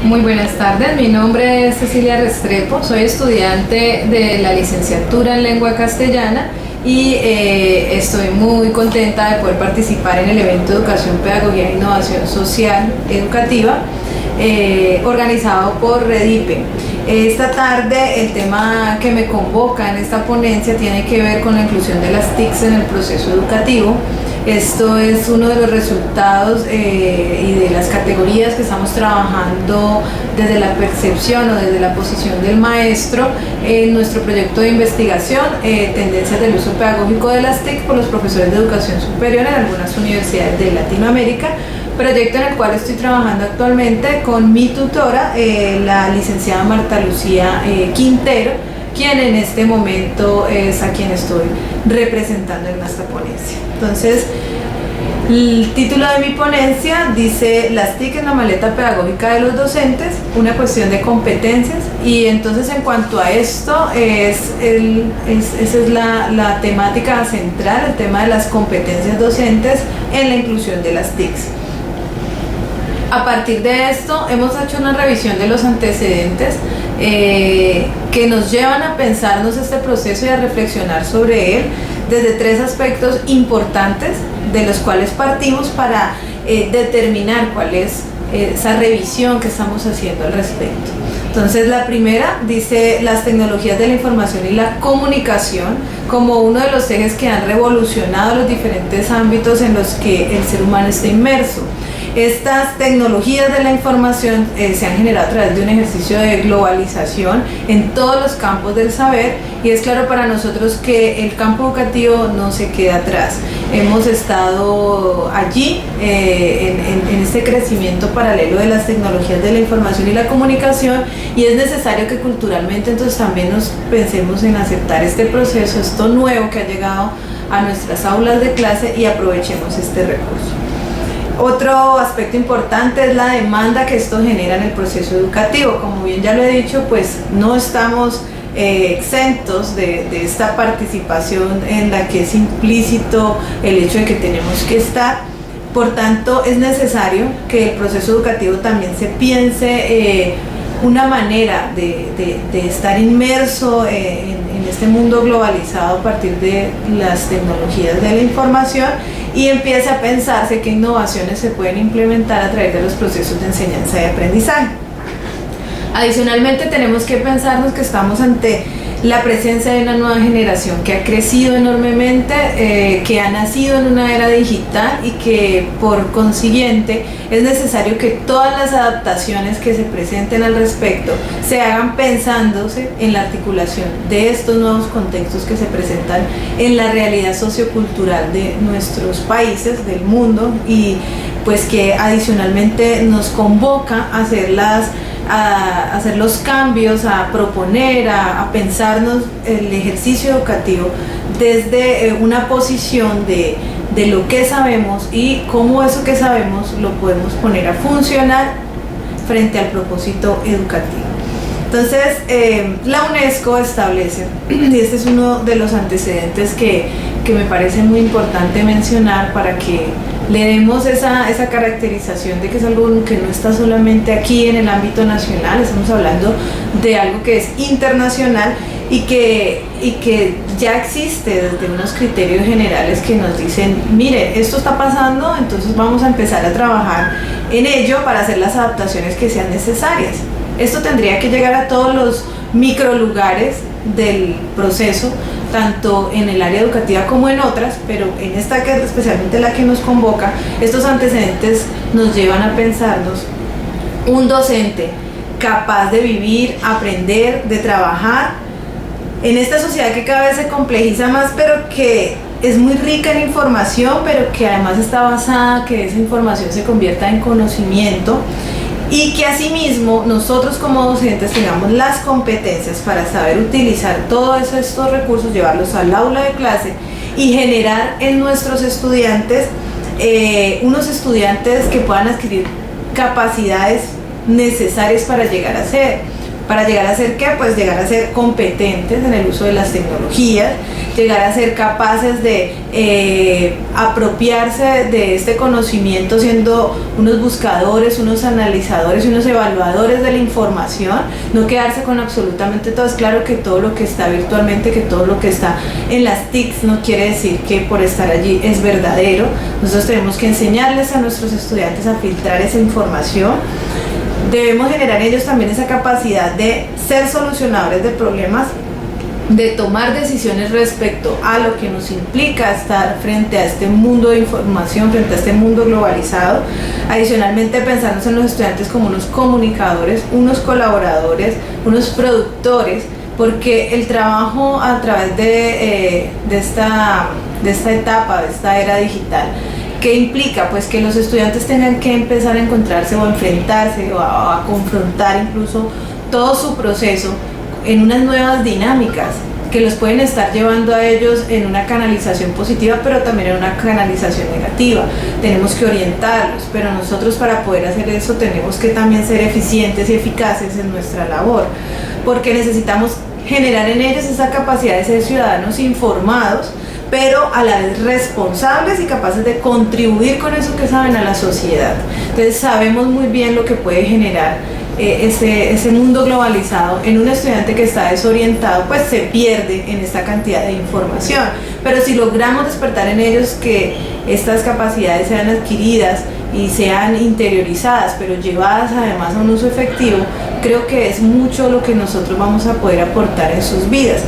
Muy buenas tardes, mi nombre es Cecilia Restrepo, soy estudiante de la licenciatura en lengua castellana y estoy muy contenta de poder participar en el evento Educación, Pedagogía e Innovación Social Educativa organizado por Redipe. Esta tarde el tema que me convoca en esta ponencia tiene que ver con la inclusión de las TICs en el proceso educativo. Esto es uno de los resultados y de las categorías que estamos trabajando desde la percepción o desde la posición del maestro en nuestro proyecto de investigación, tendencias del uso pedagógico de las TIC por los profesores de educación superior en algunas universidades de Latinoamérica, proyecto en el cual estoy trabajando actualmente con mi tutora, la licenciada Marta Lucía Quintero, quien en este momento es a quien estoy representando en esta ponencia. Entonces, el título de mi ponencia dice las TIC en la maleta pedagógica de los docentes, una cuestión de competencias, y entonces en cuanto a esto esa es la temática central, el tema de las competencias docentes en la inclusión de las TICs. A partir de esto hemos hecho una revisión de los antecedentes que nos llevan a pensarnos este proceso y a reflexionar sobre él desde tres aspectos importantes de los cuales partimos para determinar cuál es esa revisión que estamos haciendo al respecto. Entonces, la primera dice las tecnologías de la información y la comunicación como uno de los ejes que han revolucionado los diferentes ámbitos en los que el ser humano está inmerso. Estas tecnologías de la información se han generado a través de un ejercicio de globalización en todos los campos del saber, y es claro para nosotros que el campo educativo no se queda atrás. Hemos estado allí en este crecimiento paralelo de las tecnologías de la información y la comunicación, y es necesario que culturalmente entonces también nos pensemos en aceptar este proceso, esto nuevo que ha llegado a nuestras aulas de clase, y aprovechemos este recurso. Otro aspecto importante es la demanda que esto genera en el proceso educativo. Como bien ya lo he dicho, pues no estamos exentos de esta participación en la que es implícito el hecho de que tenemos que estar. Por tanto, es necesario que el proceso educativo también se piense una manera de estar inmerso en este mundo globalizado a partir de las tecnologías de la información, y empiece a pensarse qué innovaciones se pueden implementar a través de los procesos de enseñanza y aprendizaje. Adicionalmente, tenemos que pensarnos que estamos ante la presencia de una nueva generación que ha crecido enormemente, que ha nacido en una era digital, y que por consiguiente es necesario que todas las adaptaciones que se presenten al respecto se hagan pensándose en la articulación de estos nuevos contextos que se presentan en la realidad sociocultural de nuestros países, del mundo, y pues que adicionalmente nos convoca a hacer los cambios, a proponer, a pensarnos el ejercicio educativo desde una posición de lo que sabemos y cómo eso que sabemos lo podemos poner a funcionar frente al propósito educativo. Entonces, la UNESCO establece, y este es uno de los antecedentes que me parece muy importante mencionar para que le demos esa caracterización de que es algo que no está solamente aquí en el ámbito nacional, estamos hablando de algo que es internacional y que ya existe desde unos criterios generales que nos dicen, mire, esto está pasando, entonces vamos a empezar a trabajar en ello para hacer las adaptaciones que sean necesarias. Esto tendría que llegar a todos los microlugares del proceso, tanto en el área educativa como en otras, pero en esta que es especialmente la que nos convoca, estos antecedentes nos llevan a pensarnos un docente capaz de vivir, aprender, de trabajar en esta sociedad que cada vez se complejiza más, pero que es muy rica en información, pero que además está basada en que esa información se convierta en conocimiento, y que asimismo nosotros como docentes tengamos las competencias para saber utilizar todos estos recursos, llevarlos al aula de clase y generar en nuestros estudiantes unos estudiantes que puedan adquirir capacidades necesarias para llegar a ser para llegar a ser ¿qué? Pues llegar a ser competentes en el uso de las tecnologías, llegar a ser capaces de apropiarse de este conocimiento siendo unos buscadores, unos analizadores y unos evaluadores de la información, no quedarse con absolutamente todo. Es claro que todo lo que está virtualmente, que todo lo que está en las TICs no quiere decir que por estar allí es verdadero. Nosotros tenemos que enseñarles a nuestros estudiantes a filtrar esa información. Debemos generar en ellos también esa capacidad de ser solucionadores de problemas, de tomar decisiones respecto a lo que nos implica estar frente a este mundo de información, frente a este mundo globalizado. Adicionalmente, pensarnos en los estudiantes como unos comunicadores, unos colaboradores, unos productores, porque el trabajo a través de esta etapa, de esta era digital, ¿qué implica? Pues que los estudiantes tengan que empezar a encontrarse o a enfrentarse o a confrontar incluso todo su proceso en unas nuevas dinámicas que los pueden estar llevando a ellos en una canalización positiva, pero también en una canalización negativa. Tenemos que orientarlos, pero nosotros para poder hacer eso tenemos que también ser eficientes y eficaces en nuestra labor, porque necesitamos generar en ellos esa capacidad de ser ciudadanos informados, pero a la vez responsables y capaces de contribuir con eso que saben a la sociedad. Entonces sabemos muy bien lo que puede generar ese mundo globalizado en un estudiante que está desorientado, pues se pierde en esta cantidad de información. Pero si logramos despertar en ellos que estas capacidades sean adquiridas y sean interiorizadas, pero llevadas además a un uso efectivo, creo que es mucho lo que nosotros vamos a poder aportar en sus vidas.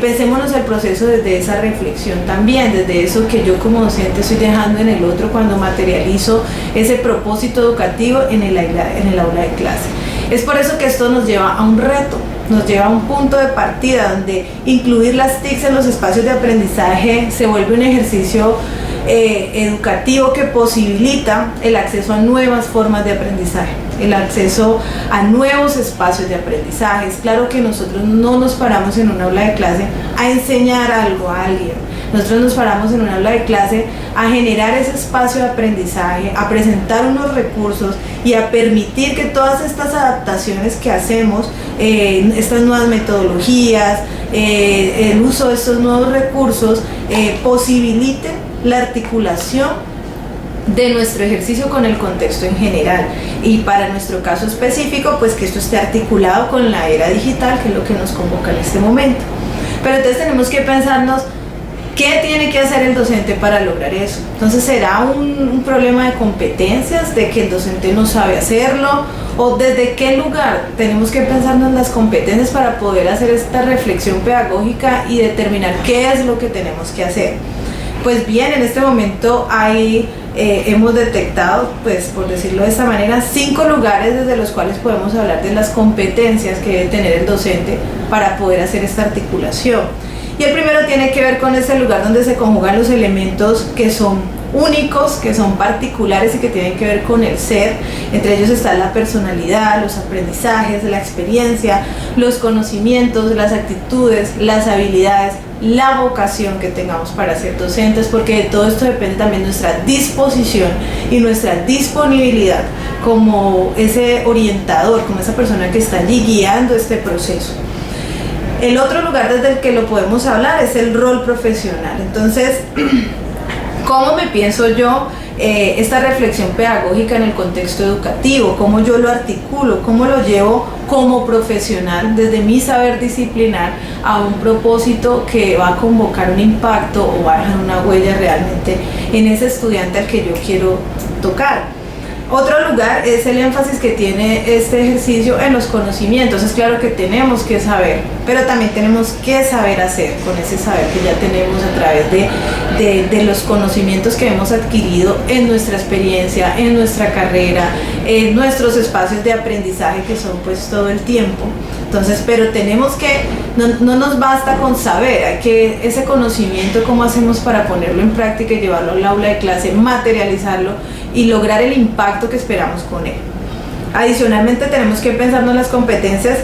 Pensémonos el proceso desde esa reflexión también, desde eso que yo como docente estoy dejando en el otro cuando materializo ese propósito educativo en el aula de clase. Es por eso que esto nos lleva a un reto, nos lleva a un punto de partida donde incluir las TICs en los espacios de aprendizaje se vuelve un ejercicio educativo que posibilita el acceso a nuevas formas de aprendizaje, el acceso a nuevos espacios de aprendizaje. Es claro que nosotros no nos paramos en un aula de clase a enseñar algo a alguien, nosotros nos paramos en un aula de clase a generar ese espacio de aprendizaje, a presentar unos recursos y a permitir que todas estas adaptaciones que hacemos, estas nuevas metodologías, el uso de estos nuevos recursos, posibiliten la articulación de nuestro ejercicio con el contexto en general, y para nuestro caso específico, pues que esto esté articulado con la era digital, que es lo que nos convoca en este momento. Pero entonces tenemos que pensarnos ¿qué tiene que hacer el docente para lograr eso? Entonces, ¿será un problema de competencias, de que el docente no sabe hacerlo? ¿O desde qué lugar tenemos que pensarnos las competencias para poder hacer esta reflexión pedagógica y determinar qué es lo que tenemos que hacer? Pues bien, en este momento hemos detectado, pues por decirlo de esta manera, 5 lugares desde los cuales podemos hablar de las competencias que debe tener el docente para poder hacer esta articulación. Y el primero tiene que ver con ese lugar donde se conjugan los elementos que son únicos, que son particulares y que tienen que ver con el ser. Entre ellos está la personalidad, los aprendizajes, la experiencia, los conocimientos, las actitudes, las habilidades, la vocación que tengamos para ser docentes, porque de todo esto depende también nuestra disposición y nuestra disponibilidad como ese orientador, como esa persona que está allí guiando este proceso. El otro lugar desde el que lo podemos hablar es el rol profesional. Entonces, ¿cómo me pienso yo esta reflexión pedagógica en el contexto educativo? ¿Cómo yo lo articulo? ¿Cómo lo llevo como profesional desde mi saber disciplinar a un propósito que va a convocar un impacto o va a dejar una huella realmente en ese estudiante al que yo quiero tocar? Otro lugar es el énfasis que tiene este ejercicio en los conocimientos. Es claro que tenemos que saber, pero también tenemos que saber hacer con ese saber que ya tenemos a través de los conocimientos que hemos adquirido en nuestra experiencia, en nuestra carrera, en nuestros espacios de aprendizaje que son pues todo el tiempo. Entonces, pero tenemos que, no nos basta con saber, hay que ese conocimiento, cómo hacemos para ponerlo en práctica y llevarlo al aula de clase, materializarlo y lograr el impacto que esperamos con él. Adicionalmente tenemos que pensarnos las competencias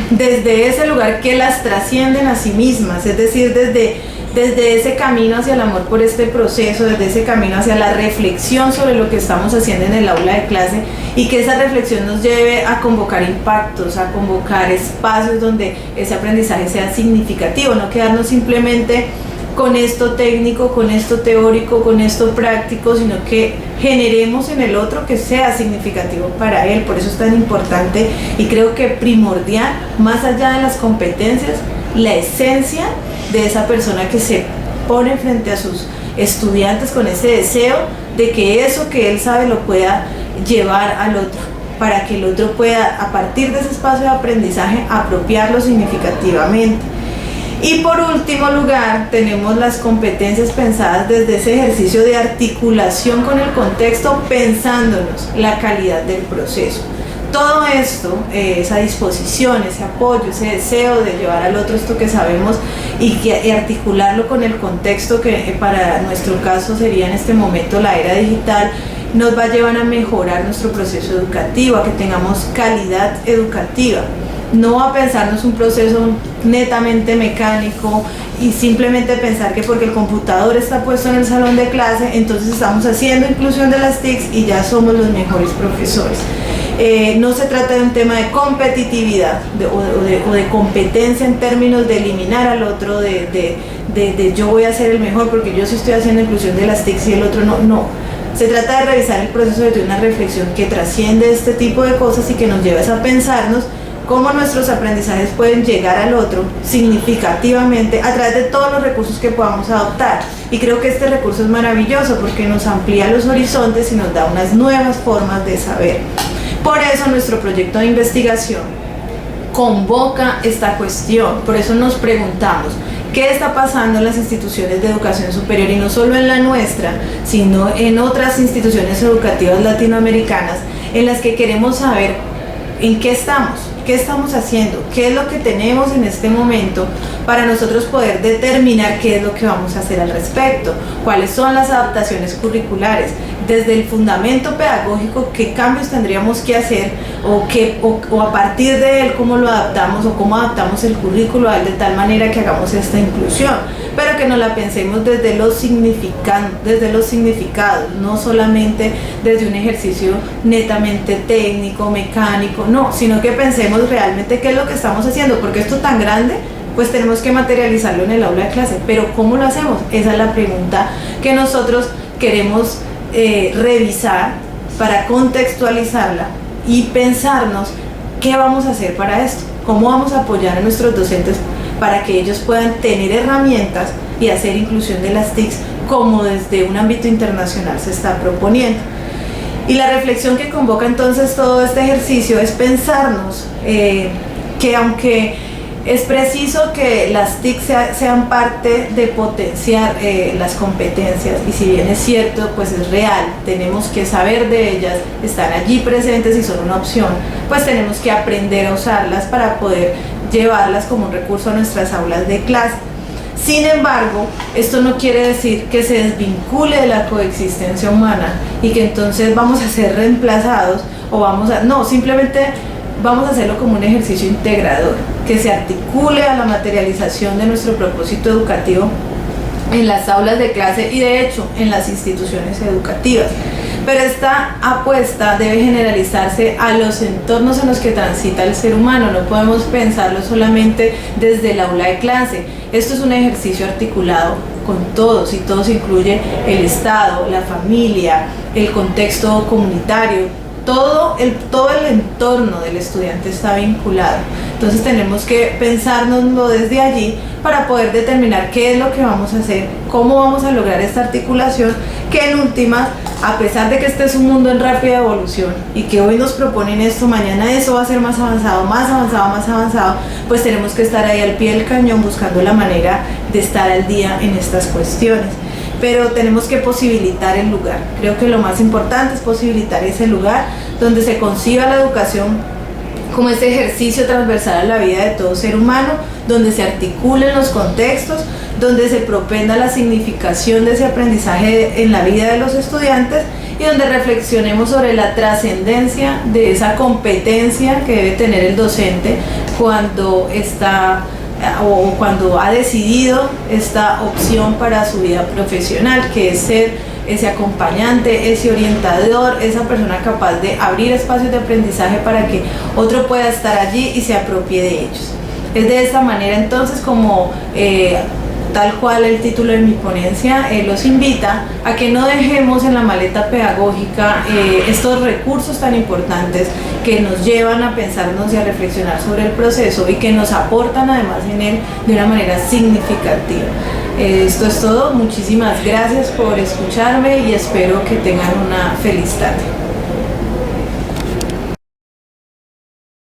desde ese lugar que las trascienden a sí mismas, es decir, desde desde ese camino hacia el amor por este proceso, desde ese camino hacia la reflexión sobre lo que estamos haciendo en el aula de clase, y que esa reflexión nos lleve a convocar impactos, a convocar espacios donde ese aprendizaje sea significativo, no quedarnos simplemente con esto técnico, con esto teórico, con esto práctico, sino que generemos en el otro que sea significativo para él. Por eso es tan importante y creo que primordial, más allá de las competencias, la esencia de esa persona que se pone frente a sus estudiantes con ese deseo de que eso que él sabe lo pueda llevar al otro, para que el otro pueda, a partir de ese espacio de aprendizaje, apropiarlo significativamente. Y por último lugar, tenemos las competencias pensadas desde ese ejercicio de articulación con el contexto, pensándonos la calidad del proceso. Todo esto, esa disposición, ese apoyo, ese deseo de llevar al otro esto que sabemos y articularlo con el contexto que para nuestro caso sería en este momento la era digital, nos va a llevar a mejorar nuestro proceso educativo, a que tengamos calidad educativa. No a pensarnos un proceso netamente mecánico y simplemente pensar que porque el computador está puesto en el salón de clase, entonces estamos haciendo inclusión de las TICs y ya somos los mejores profesores. No se trata de un tema de competitividad o de competencia en términos de eliminar al otro, de yo voy a ser el mejor porque yo sí estoy haciendo inclusión de las TICs y el otro no. Se trata de revisar el proceso desde una reflexión que trasciende este tipo de cosas y que nos lleva a pensarnos cómo nuestros aprendizajes pueden llegar al otro significativamente a través de todos los recursos que podamos adoptar. Y creo que este recurso es maravilloso porque nos amplía los horizontes y nos da unas nuevas formas de saber. Por eso nuestro proyecto de investigación convoca esta cuestión, por eso nos preguntamos qué está pasando en las instituciones de educación superior, y no solo en la nuestra, sino en otras instituciones educativas latinoamericanas, en las que queremos saber en qué estamos haciendo, qué es lo que tenemos en este momento para nosotros poder determinar qué es lo que vamos a hacer al respecto, cuáles son las adaptaciones curriculares, desde el fundamento pedagógico, qué cambios tendríamos que hacer o a partir de él cómo lo adaptamos o cómo adaptamos el currículo a él de tal manera que hagamos esta inclusión, pero que nos la pensemos desde los significados, no solamente desde un ejercicio netamente técnico, mecánico, no, sino que pensemos realmente qué es lo que estamos haciendo, porque esto tan grande, pues tenemos que materializarlo en el aula de clase, pero ¿cómo lo hacemos? Esa es la pregunta que nosotros queremos revisar para contextualizarla y pensarnos qué vamos a hacer para esto, cómo vamos a apoyar a nuestros docentes para que ellos puedan tener herramientas y hacer inclusión de las TICs como desde un ámbito internacional se está proponiendo. Y la reflexión que convoca entonces todo este ejercicio es pensarnos que aunque es preciso que las TIC sean parte de potenciar las competencias, y si bien es cierto, pues es real, tenemos que saber de ellas, están allí presentes y son una opción, pues tenemos que aprender a usarlas para poder llevarlas como un recurso a nuestras aulas de clase. Sin embargo, esto no quiere decir que se desvincule de la coexistencia humana y que entonces vamos a ser reemplazados no, simplemente vamos a hacerlo como un ejercicio integrador, que se articule a la materialización de nuestro propósito educativo en las aulas de clase y de hecho en las instituciones educativas. Pero esta apuesta debe generalizarse a los entornos en los que transita el ser humano, no podemos pensarlo solamente desde el aula de clase. Esto es un ejercicio articulado con todos y todos incluye el Estado, la familia, el contexto comunitario. Todo el entorno del estudiante está vinculado. Entonces tenemos que pensárnoslo desde allí para poder determinar qué es lo que vamos a hacer, cómo vamos a lograr esta articulación, que en últimas, a pesar de que este es un mundo en rápida evolución y que hoy nos proponen esto, mañana eso va a ser más avanzado, pues tenemos que estar ahí al pie del cañón buscando la manera de estar al día en estas cuestiones. Pero tenemos que posibilitar el lugar. Creo que lo más importante es posibilitar ese lugar donde se conciba la educación como este ejercicio transversal a la vida de todo ser humano, donde se articulen los contextos, donde se propenda la significación de ese aprendizaje en la vida de los estudiantes y donde reflexionemos sobre la trascendencia de esa competencia que debe tener el docente cuando está o cuando ha decidido esta opción para su vida profesional, que es ser ese acompañante, ese orientador, esa persona capaz de abrir espacios de aprendizaje para que otro pueda estar allí y se apropie de ellos. Es de esta manera entonces como tal cual el título de mi ponencia los invita a que no dejemos en la maleta pedagógica estos recursos tan importantes que nos llevan a pensarnos y a reflexionar sobre el proceso y que nos aportan además en él de una manera significativa. Esto es todo, muchísimas gracias por escucharme y espero que tengan una feliz tarde.